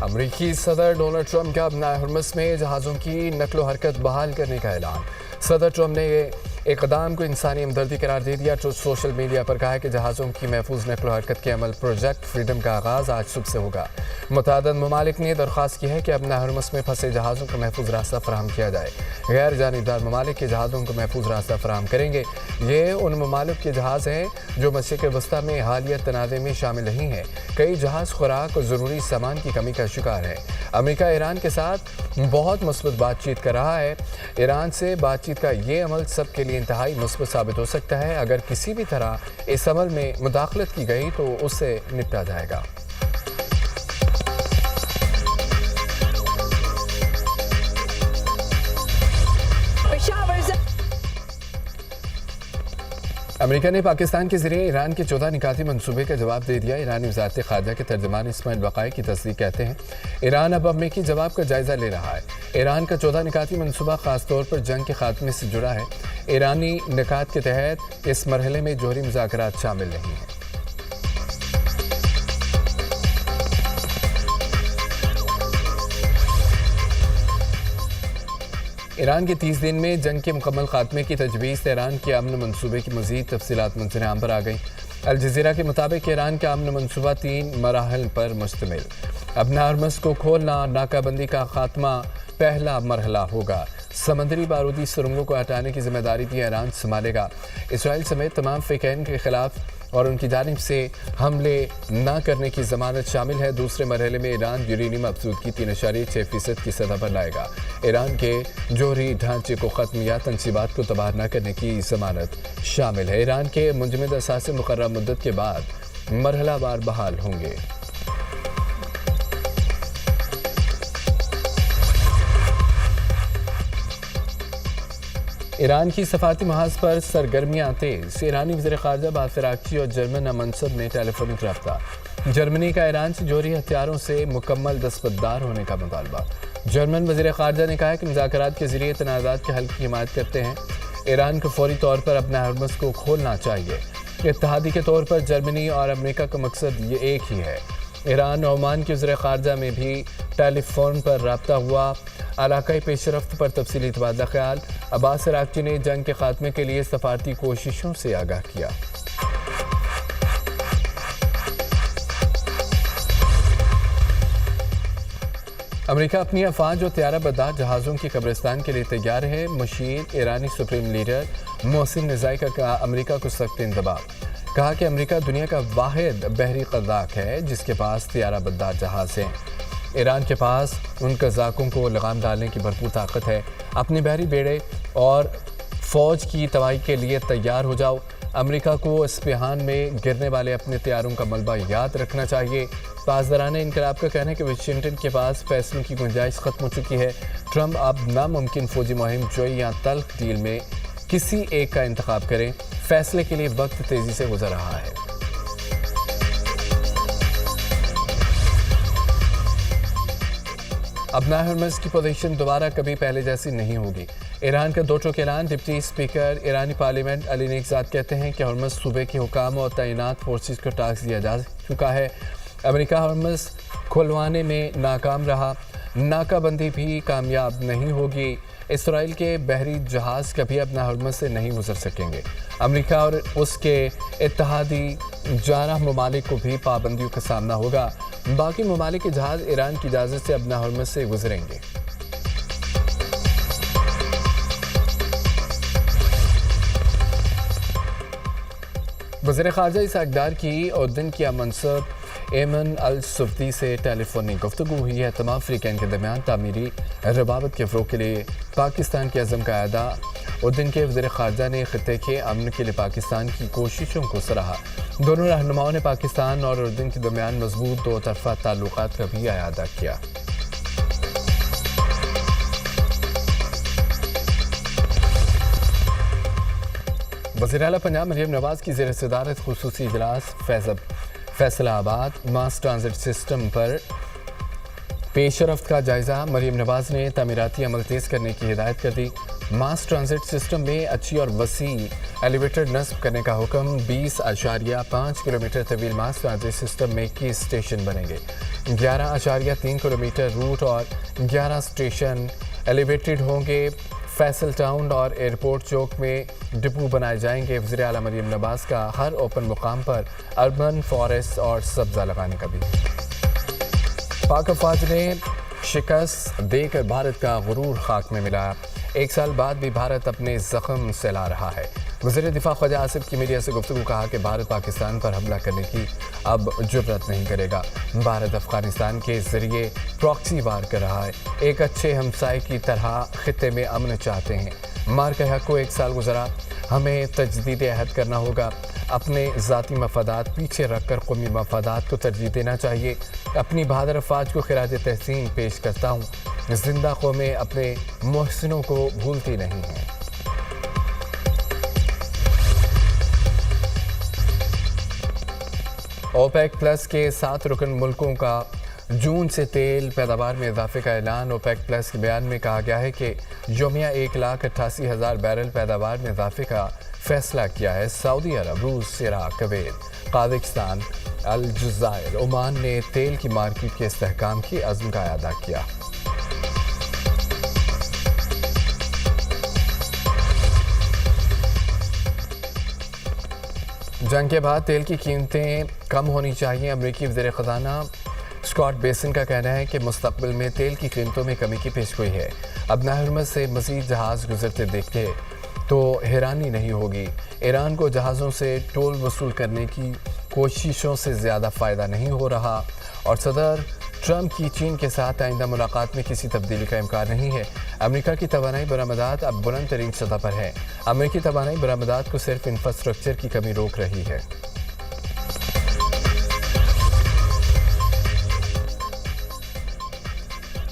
امریکی صدر Donald Trump کا اپنا ہرمس میں جہازوں کی نقل و حرکت بحال کرنے کا اعلان۔ صدر ٹرمپ نے اقدام کو انسانی ہمدردی قرار دے دیا۔ سوشل میڈیا پر کہا کہ جہازوں کی محفوظ نقل و حرکت کے عمل پروجیکٹ فریڈم کا آغاز آج صبح سے ہوگا۔ متعدد ممالک نے درخواست کی ہے کہ اپنا ہرمس میں پھنسے جہازوں کو محفوظ راستہ فراہم کیا جائے۔ غیر جانبدار ممالک کے جہازوں کو محفوظ راستہ فراہم کریں گے۔ یہ ان ممالک کے جہاز ہیں جو مشرق وسطیٰ میں حالیہ تنازع میں شامل نہیں ہیں۔ کئی جہاز خوراک اور ضروری سامان کی کمی کا شکار ہیں۔ امریکہ ایران کے ساتھ بہت مثبت بات چیت کر رہا ہے۔ ایران سے بات چیت کا یہ عمل سب کے لیے انتہائی مثبت ثابت ہو سکتا ہے۔ اگر کسی بھی طرح اس عمل میں مداخلت کی گئی تو اس سے نپٹا جائے گا۔ امریکہ نے پاکستان کے ذریعے ایران کے 14 نکاتی منصوبے کا جواب دے دیا۔ ایرانی وزارت خارجہ کے ترجمان اسماعیل بقائی کی تصدیق کہتے ہیں ایران اب امریکی جواب کا جائزہ لے رہا ہے۔ ایران کا 14 نکاتی منصوبہ خاص طور پر جنگ کے خاتمے سے جڑا ہے۔ ایرانی نکات کے تحت اس مرحلے میں جوہری مذاکرات شامل نہیں ہیں۔ ایران کے 30 دن میں جنگ کے مکمل خاتمے کی تجویز۔ ایران کے امن منصوبے کی مزید تفصیلات منظر عام پر آ گئیں۔ الجزیرہ کے مطابق ایران کا امن منصوبہ 3 مراحل پر مشتمل۔ اپنا ہرمس کو کھولنا اور ناکہ بندی کا خاتمہ پہلا مرحلہ ہوگا۔ سمندری بارودی سرنگوں کو ہٹانے کی ذمہ داری بھی ایران سنبھالے گا۔ اسرائیل سمیت تمام فریقین کے خلاف اور ان کی جانب سے حملے نہ کرنے کی ضمانت شامل ہے۔ دوسرے مرحلے میں ایران یورینیم افزودگی 3.6% کی سطح پر لائے گا۔ ایران کے جوہری ڈھانچے کو ختم یا تنصیبات کو تباہ نہ کرنے کی ضمانت شامل ہے۔ ایران کے منجمد اثاثے مقررہ مدت کے بعد مرحلہ وار بحال ہوں گے۔ ایران کی سفارتی محاذ پر سرگرمیاں تیز۔ ایرانی وزیر خارجہ باسر اکچی اور جرمن منصب میں ٹیلی فونک رابطہ۔ جرمنی کا ایران سے جوہری ہتھیاروں سے مکمل دستبردار ہونے کا مطالبہ۔ جرمن وزیر خارجہ نے کہا کہ مذاکرات کے ذریعے تنازعات کے حل کی حمایت کرتے ہیں۔ ایران کو فوری طور پر اپنا ہرمس کو کھولنا چاہیے۔ اتحادی کے طور پر جرمنی اور امریکہ کا مقصد یہ ایک ہی ہے۔ ایران اور عمان کے وزیر خارجہ میں بھی ٹیلی فون پر رابطہ ہوا۔ علاقائی پیش رفت پر تفصیلی تبادلہ خیال۔ عباس عراقچی نے جنگ کے خاتمے کے لیے سفارتی کوششوں سے آگاہ کیا۔ امریکہ اپنی افواج اور طیارہ بردار جہازوں کی قبرستان کے لیے تیار ہے۔ مشیر ایرانی سپریم لیڈر محسن نزائی کا امریکہ کو سخت انتباہ۔ کہا کہ امریکہ دنیا کا واحد بحری قزاق ہے جس کے پاس طیارہ بردار جہاز ہیں۔ ایران کے پاس ان قزاقوں کو لگام ڈالنے کی بھرپور طاقت ہے۔ اپنے بحری بیڑے اور فوج کی تباہی کے لیے تیار ہو جاؤ۔ امریکہ کو اسپہان میں گرنے والے اپنے طیاروں کا ملبہ یاد رکھنا چاہیے۔ پاسداران انقلاب کا کہنا ہے کہ واشنگٹن کے پاس فیصلوں کی گنجائش ختم ہو چکی ہے۔ ٹرمپ اب ناممکن فوجی مہم جوئی یا تلخ ڈیل میں کسی ایک کا انتخاب کریں۔ فیصلے کے لیے وقت تیزی سے گزر رہا ہے۔ اپنا ہرمس کی پوزیشن دوبارہ کبھی پہلے جیسی نہیں ہوگی۔ ایران کا 2 ٹوک اعلان۔ ڈپٹی اسپیکر ایرانی پارلیمنٹ علی نیکزاد کہتے ہیں کہ ہرمس صوبے کے حکام اور تعینات فورسز کو ٹاسک دیا جا چکا ہے۔ امریکہ ہرمس کھلوانے میں ناکام رہا۔ ناکہ بندی بھی کامیاب نہیں ہوگی۔ اسرائیل کے بحری جہاز کبھی اپنا ہرمس سے نہیں گزر سکیں گے۔ امریکہ اور اس کے اتحادی جارح ممالک کو بھی پابندیوں کا سامنا ہوگا۔ باقی ممالک کے جہاز ایران کی اجازت سے اپنا ہرمس سے گزریں گے۔ وزیر خارجہ اسحاق ڈار کی اردن کی منصب ایمن الصفدی سے ٹیلی فونک گفتگو ہوئی ہے۔ تمام فریقین کے درمیان تعمیری روابط کے فروغ کے لیے پاکستان کے عزم کا اعادہ۔ اردن کے وزیر خارجہ نے خطے کے امن کے لیے پاکستان کی کوششوں کو سراہا۔ دونوں رہنماؤں نے پاکستان اور اردن کے درمیان مضبوط 2 طرفہ تعلقات کا بھی اعادہ کیا۔ وزیر اعلیٰ پنجاب مریم نواز کی زیر صدارت خصوصی اجلاس فیصل آباد ماس ٹرانزٹ سسٹم پر پیش رفت کا جائزہ، مریم نواز نے تعمیراتی عمل تیز کرنے کی ہدایت کر دی۔ ماس ٹرانزٹ سسٹم میں اچھی اور وسیع ایلیویٹر نصب کرنے کا حکم۔ 20.5 کلومیٹر طویل ماس ٹرانزٹ سسٹم میں 21 اسٹیشن بنیں گے۔ 11.3 کلومیٹر روٹ اور 11 اسٹیشن ایلیویٹڈ ہوں گے۔ فیصل ٹاؤن اور ایئرپورٹ چوک میں ڈپو بنائے جائیں گے۔ وزیر اعلیٰ مریم نواز کا ہر اوپن مقام پر اربن فارسٹ اور سبزہ لگانے کا بھی۔ پاک افواج نے شکست دے کر بھارت کا غرور خاک میں ملایا۔ 1 سال بعد بھی بھارت اپنے زخم سلا رہا ہے۔ وزیر دفاع خواجہ آصف کی میڈیا سے گفتگو، کہا کہ بھارت پاکستان پر حملہ کرنے کی اب جرأت نہیں کرے گا۔ بھارت افغانستان کے ذریعے پراکسی وار کر رہا ہے۔ ایک اچھے ہمسائے کی طرح خطے میں امن چاہتے ہیں۔ مار کے حق کو 1 سال گزرا، ہمیں تجدید عہد کرنا ہوگا۔ اپنے ذاتی مفادات پیچھے رکھ کر قومی مفادات کو ترجیح دینا چاہیے۔ اپنی بہادر افواج کو خراج تحسین پیش کرتا ہوں۔ زندہ قومیں اپنے محسنوں کو بھولتی نہیں ہیں۔ اوپیک پلس کے 7 رکن ملکوں کا جون سے تیل پیداوار میں اضافے کا اعلان۔ اوپیک پلس کے بیان میں کہا گیا ہے کہ یومیہ 1,88,000 بیرل پیداوار میں اضافے کا فیصلہ کیا ہے۔ سعودی عرب، روس، عراق، کویت، قازقستان، الجزائر، عمان نے تیل کی مارکیٹ کے استحکام کی عزم کا اعادہ کیا۔ جنگ کے بعد تیل کی قیمتیں کم ہونی چاہیے۔ امریکی وزیر خزانہ اسکاٹ بیسن کا کہنا ہے کہ مستقبل میں تیل کی قیمتوں میں کمی کی پیشگوئی ہے۔ اب نہر ہرمز سے مزید جہاز گزرتے دیکھے تو حیرانی نہیں ہوگی۔ ایران کو جہازوں سے ٹول وصول کرنے کی کوششوں سے زیادہ فائدہ نہیں ہو رہا، اور صدر ٹرمپ کی چین کے ساتھ آئندہ ملاقات میں کسی تبدیلی کا امکان نہیں ہے۔ امریکہ کی توانائی برآمدات اب بلند ترین سطح پر ہے۔ امریکی توانائی برآمدات کو صرف انفراسٹرکچر کی کمی روک رہی ہے۔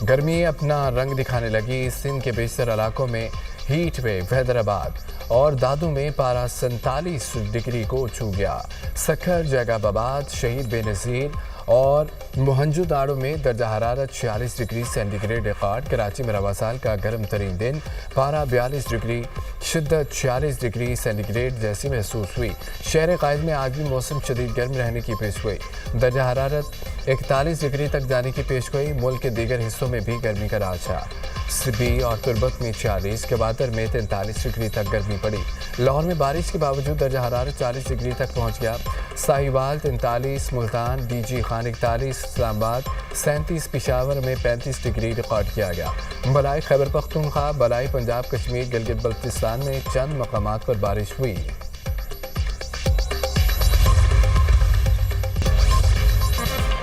گرمی اپنا رنگ دکھانے لگی۔ سندھ کے بیشتر علاقوں میں ہیٹ ویو۔ حیدرآباد اور دادو میں پارہ 47 ڈگری کو چھو گیا۔ سکھر، جیگاب آباد، شہید بے نظیر اور موہنجو داڑو میں درجہ حرارت 46 degree centigrade record. Karachi میں رواں سال کا گرم ترین دن، پارہ 42 ڈگری، شدت 46 ڈگری سینٹی گریڈ جیسی محسوس ہوئی۔ شہر قائد میں آج بھی موسم شدید گرم رہنے کی پیشگوئی۔ درجہ حرارت 41 ڈگری تک جانے کی پیشگوئی۔ ملک کے دیگر حصوں میں بھی گرمی کا راج ہے۔ سبی اور تربت میں 46، کوادر میں 43 ڈگری تک گرمی پڑی۔ لاہور میں بارش کے باوجود درجہ حرارت 40 ڈگری تک پہنچ گیا۔ ساہیوال 43، ملتان، ڈی جی خان 41، اسلام آباد 37، پشاور میں 35 ڈگری ریکارڈ کیا گیا۔ بلائی خیبر پختونخوا، بلائی پنجاب، کشمیر، گلگت بلتستان میں چند مقامات پر بارش ہوئی۔